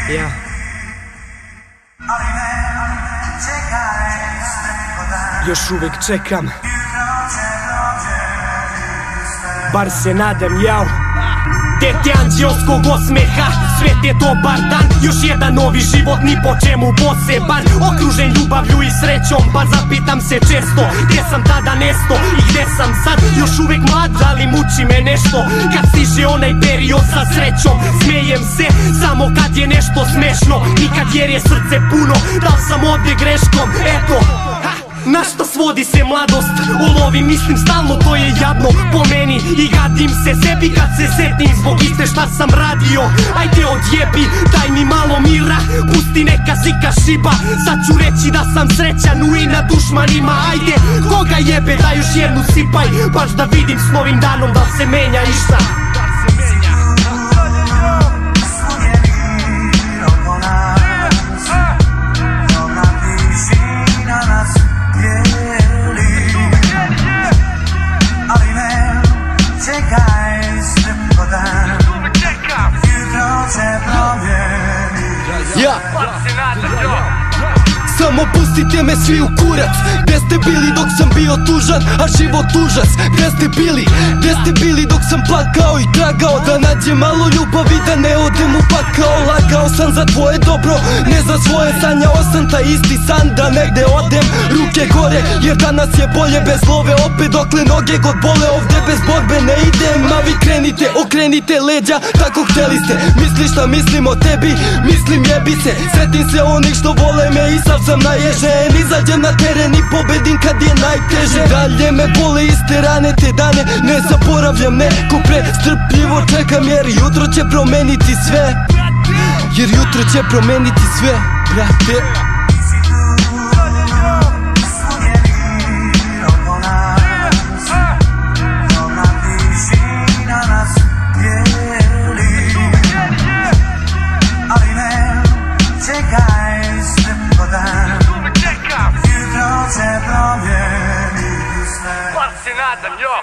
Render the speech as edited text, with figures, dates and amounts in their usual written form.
Ja. Još uvek čekam, bar se nadam, jao. Dete anđelskog osmeha, svet je dobar dan. Još jedan novi život, ni po čemu poseban. Okružen ljubavlju i srećom, pa zapitam se često gdje sam tada nesto i gdje sam sad. Još uvek mlad, ali muči me nešto kad stiže onaj period sa srećom. Smejem se samo kad je nešto smešno, nikad jer je srce puno. Da li sam ovdje greškom, eto. Na šta svodi se mladost? Ulovi mislim stalno, to je jadno po meni. I gadim se sebi kad se setim zbog iste šta sam radio. Ajde odjebi, daj mi malo mira, pusti neka zika šiba. Sad ću reći da sam srećan u i na dušmanima. Ajde, koga jebe, daj još jednu sipaj, baš da vidim s novim danom da se menja išta. Samo pustite me svi u kurac. Gde ste bili dok sam bio tužan, a život užas? Gde ste bili? Gde ste bili dok sam plakao i tragao da nađem malo ljubavi, da ne odem u pakao? Lagao sam za tvoje dobro, ne za svoje. Sanjao sam taj isti san da negde odem ruke gore, jer danas je bolje bez love. Opet dokle noge god bole, ovde bez borbe ne idem. A vi krenite, okrenite leđa, tako hteli ste. Misliš šta mislim o tebi? Mislim jebi se. Setim se onih što vole me i sav sam naježen. Izađem na teren i pobedim kad je najteže. Dalje me bole iste rane te dane, ne zaboravljam, neko prestrpljivo čekam, jer jutro će promeniti sve. Jer jutro će promeniti sve, brate. Bar se nadam, jo.